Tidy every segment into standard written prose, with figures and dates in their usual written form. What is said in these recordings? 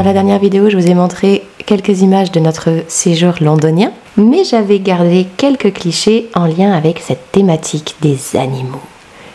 la dernière vidéo, je vous ai montré quelques images de notre séjour londonien, mais j'avais gardé quelques clichés en lien avec cette thématique des animaux.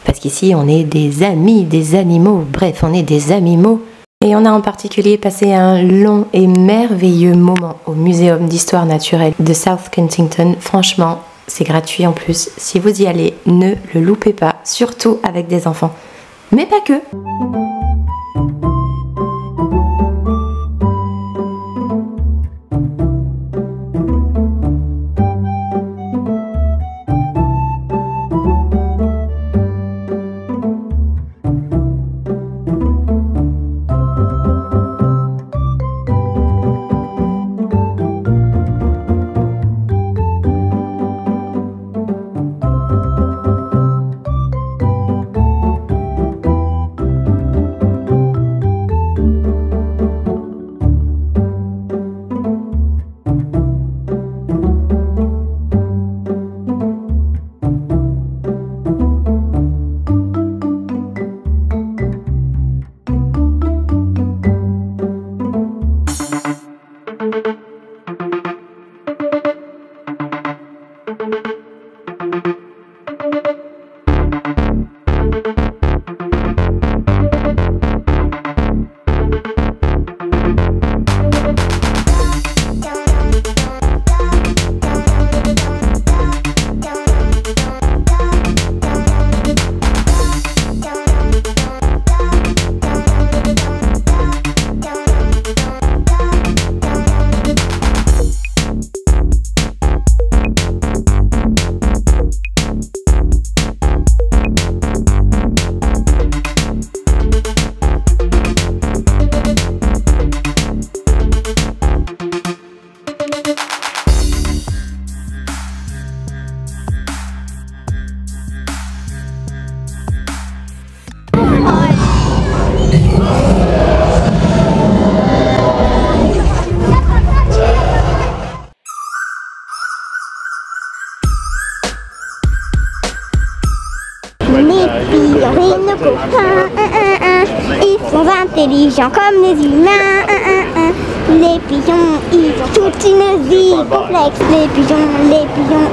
Parce qu'ici, on est des amis des animaux, bref, on est des amimaux. Et on a en particulier passé un long et merveilleux moment au Muséum d'Histoire Naturelle de South Kensington. Franchement, c'est gratuit en plus. Si vous y allez, ne le loupez pas, surtout avec des enfants. Mais pas que. nos copains, ils sont intelligents comme les humains. Les pigeons, ils ont toute une vie complexe. Les pigeons,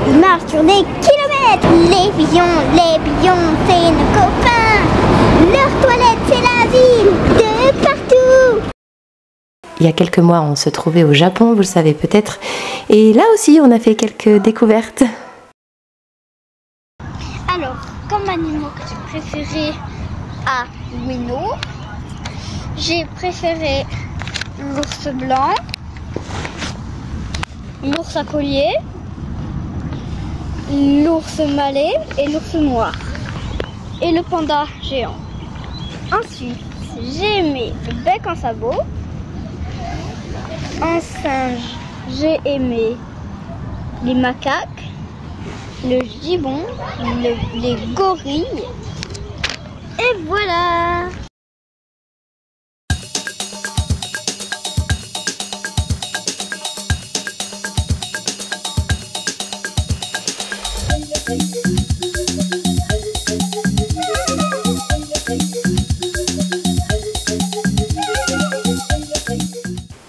ils marchent sur des kilomètres. Les pigeons, c'est nos copains. Leur toilette, c'est la ville de partout. Il y a quelques mois, on se trouvait au Japon, vous le savez peut-être. Et là aussi, on a fait quelques découvertes. Alors, comme animaux que j'ai préféré à Winnow, j'ai préféré l'ours blanc, l'ours à collier, l'ours malais et l'ours noir. Et le panda géant. Ensuite, j'ai aimé le bec en sabot. En singe, j'ai aimé les macaques, le gibbon, les gorilles. Et voilà!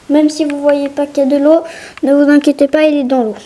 Même si vous voyez pas qu'il y a de l'eau, ne vous inquiétez pas, il est dans l'eau.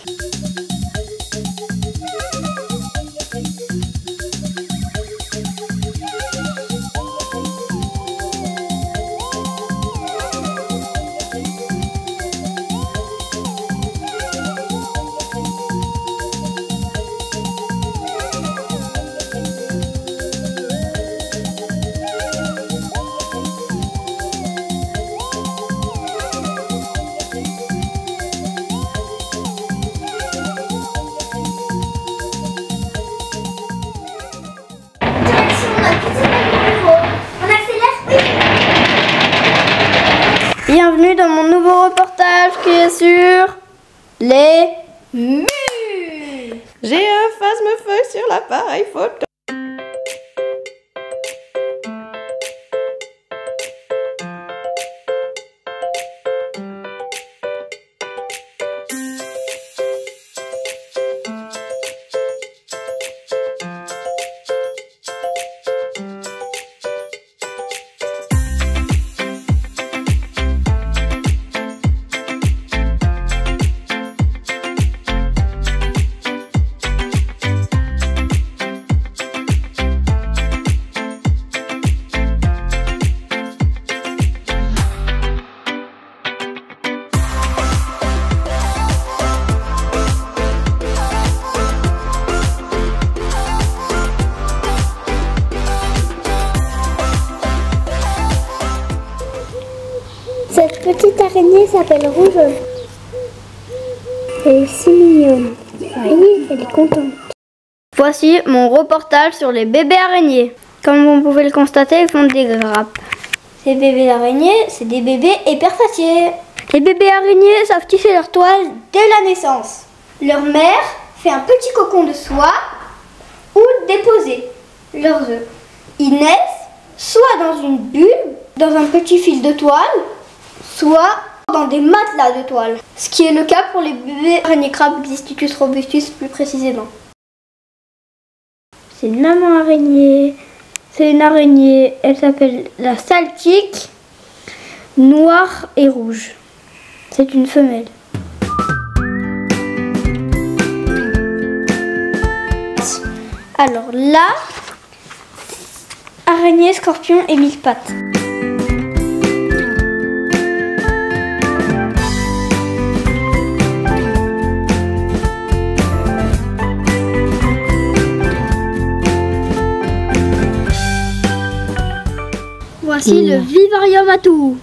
Bienvenue dans mon nouveau reportage qui est sur les mules. J'ai un phasme-feu sur l'appareil photo. L'araignée s'appelle Rouge. Elle est si mignonne. Oui, elle est contente. Voici mon reportage sur les bébés araignées. Comme vous pouvez le constater, ils font des grappes. Ces bébés araignées, c'est des bébés hyperfatiés. Les bébés araignées savent tisser leur toile dès la naissance. Leur mère fait un petit cocon de soie où déposer leurs œufs. Ils naissent soit dans une bulle, dans un petit fil de toile, soit dans des matelas de toile. Ce qui est le cas pour les bébés araignées crabes Xistutus robustus plus précisément. C'est une maman araignée. C'est une araignée, elle s'appelle la saltique, noire et rouge. C'est une femelle. Alors là, araignée, scorpion et mille pattes. Voici le vivarium à tout.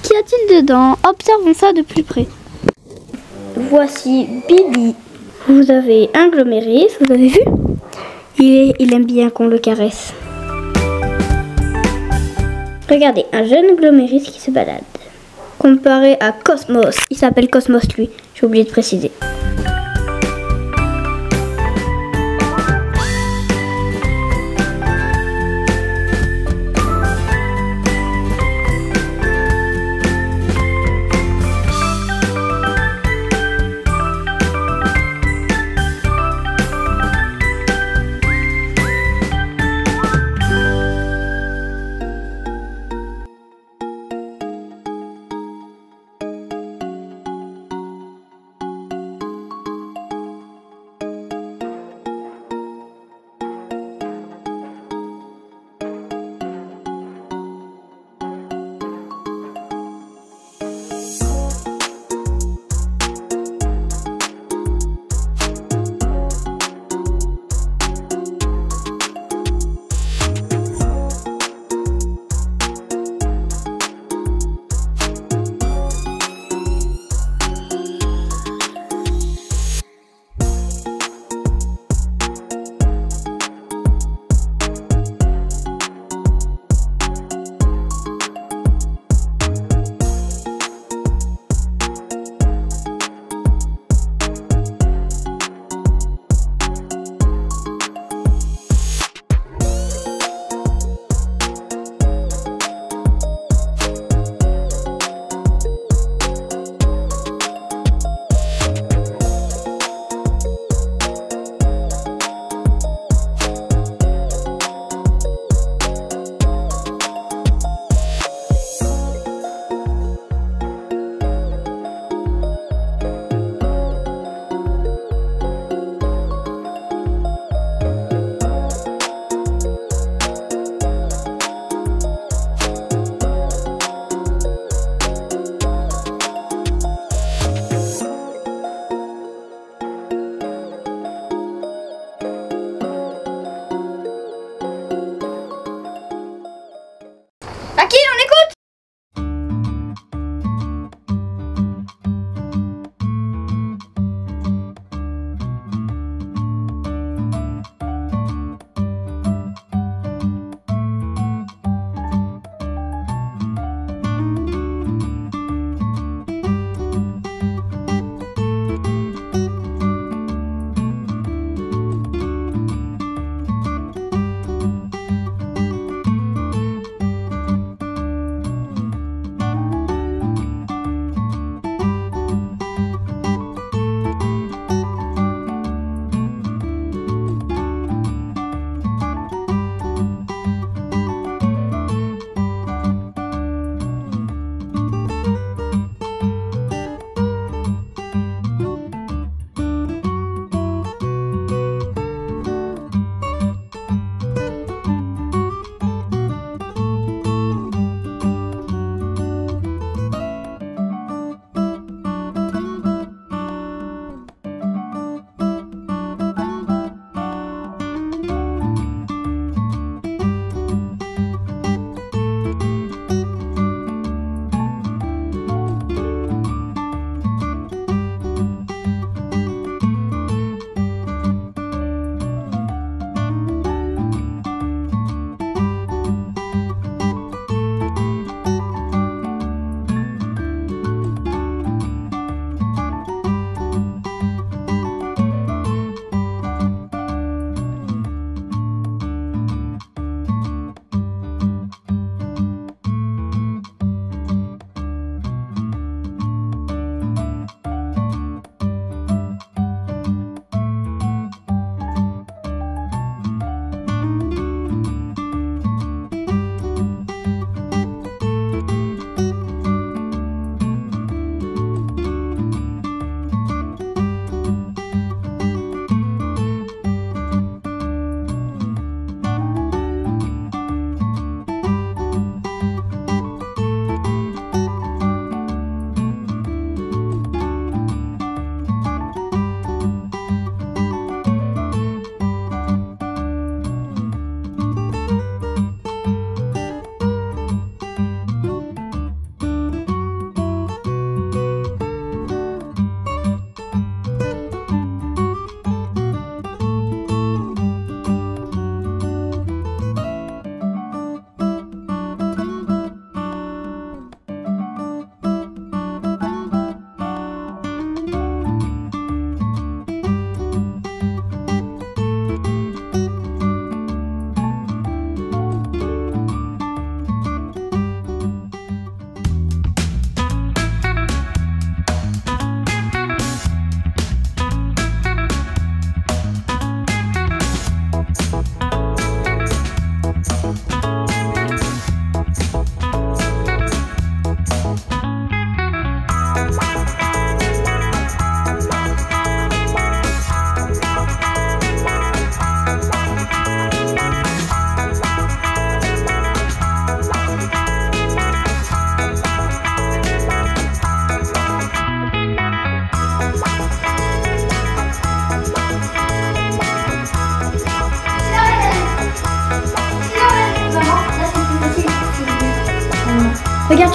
Qu'y a-t-il dedans? Observons ça de plus près. Voici Bibi. Vous avez un gloméris, vous avez vu? Il aime bien qu'on le caresse. Regardez, un jeune gloméris qui se balade. Comparé à Cosmos. Il s'appelle Cosmos lui, j'ai oublié de préciser.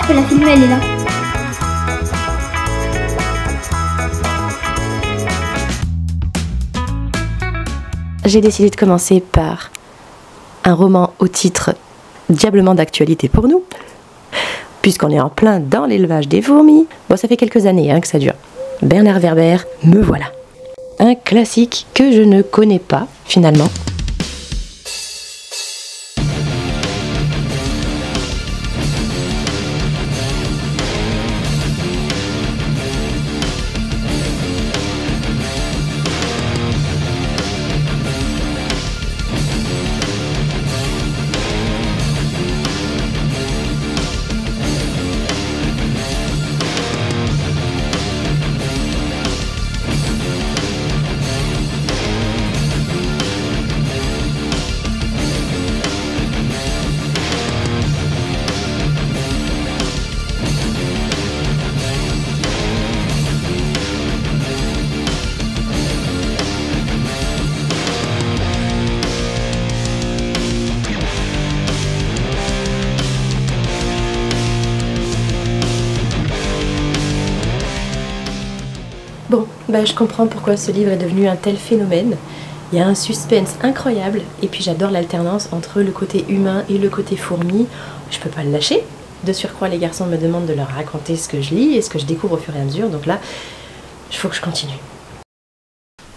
peux la filmer, elle est là. J'ai décidé de commencer par un roman au titre diablement d'actualité pour nous, puisqu'on est en plein dans l'élevage des fourmis. Bon, ça fait quelques années que ça dure. Bernard Werber, me voilà. Un classique que je ne connais pas, finalement. Bon, je comprends pourquoi ce livre est devenu un tel phénomène. Il y a un suspense incroyable et puis j'adore l'alternance entre le côté humain et le côté fourmi. Je peux pas le lâcher. De surcroît, les garçons me demandent de leur raconter ce que je lis et ce que je découvre au fur et à mesure. Donc là, il faut que je continue.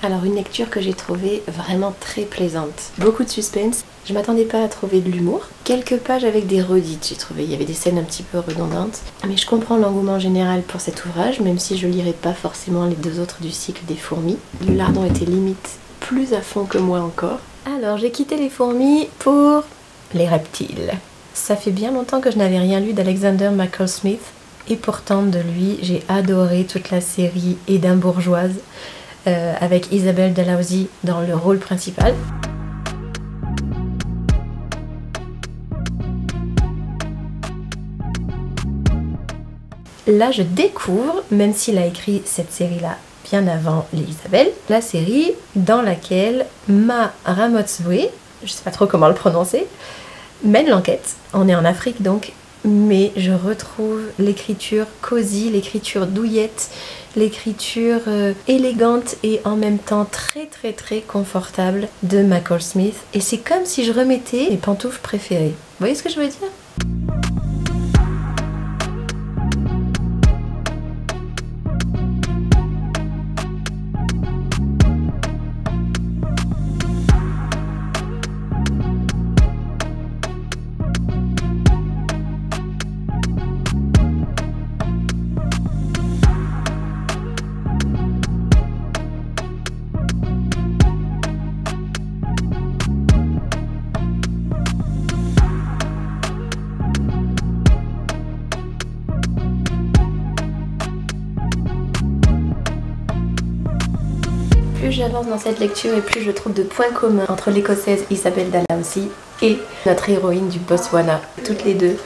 Alors une lecture que j'ai trouvée vraiment très plaisante. Beaucoup de suspense. Je m'attendais pas à trouver de l'humour. Quelques pages avec des redites, j'ai trouvé. Il y avait des scènes un petit peu redondantes. Mais je comprends l'engouement général pour cet ouvrage, même si je lirai pas forcément les deux autres du cycle des fourmis. Le lardon était limite plus à fond que moi encore. Alors j'ai quitté les fourmis pour les reptiles. Ça fait bien longtemps que je n'avais rien lu d'Alexander McCall Smith. Et pourtant de lui, j'ai adoré toute la série édimbourgeoise. Avec Isabelle Dalhousie dans le rôle principal. Là, je découvre, même s'il a écrit cette série-là bien avant les Isabelle, la série dans laquelle Ma Ramotswe, je sais pas trop comment le prononcer, mène l'enquête. On est en Afrique donc, mais je retrouve l'écriture cosy, l'écriture douillette, l'écriture élégante et en même temps très confortable de McCall Smith. Et c'est comme si je remettais mes pantoufles préférées. Vous voyez ce que je veux dire ? Plus j'avance dans cette lecture et plus je trouve de points communs entre l'écossaise Isabelle Dalhousie et notre héroïne du Botswana. Toutes les deux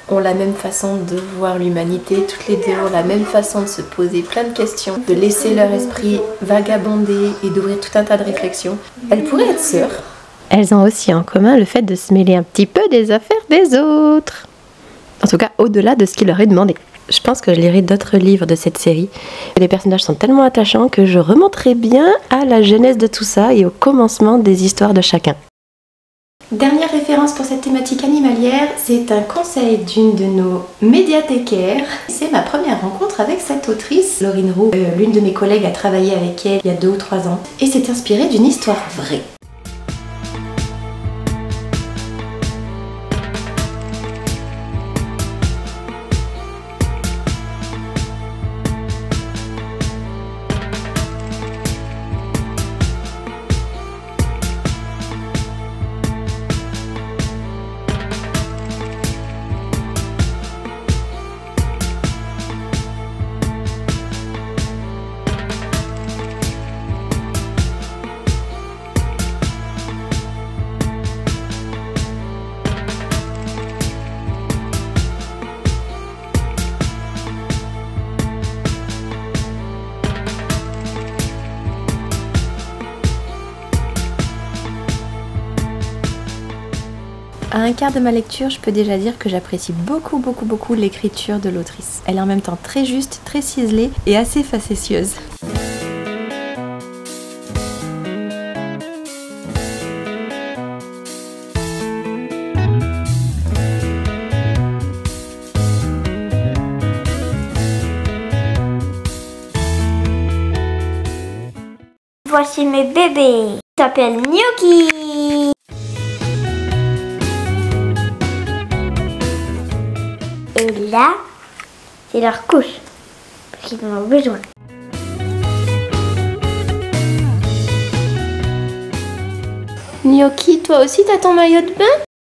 ont la même façon de voir l'humanité, toutes les deux ont la même façon de se poser plein de questions, de laisser leur esprit vagabonder et d'ouvrir tout un tas de réflexions. Elles pourraient être sœurs. Elles ont aussi en commun le fait de se mêler un petit peu des affaires des autres. En tout cas, au-delà de ce qui leur est demandé. Je pense que je lirai d'autres livres de cette série. Les personnages sont tellement attachants que je remonterai bien à la genèse de tout ça et au commencement des histoires de chacun. Dernière référence pour cette thématique animalière, c'est un conseil d'une de nos médiathécaires. C'est ma première rencontre avec cette autrice, Laurine Roux. L'une de mes collègues a travaillé avec elle il y a 2 ou 3 ans et s'est inspirée d'une histoire vraie. À un quart de ma lecture, je peux déjà dire que j'apprécie beaucoup l'écriture de l'autrice. Elle est en même temps très juste, très ciselée et assez facétieuse. Voici mes bébés. Ils s'appellent Gnocchi. Et là, c'est leur couche. Parce qu'ils en ont besoin. Gnocchi, toi aussi t'as ton maillot de bain?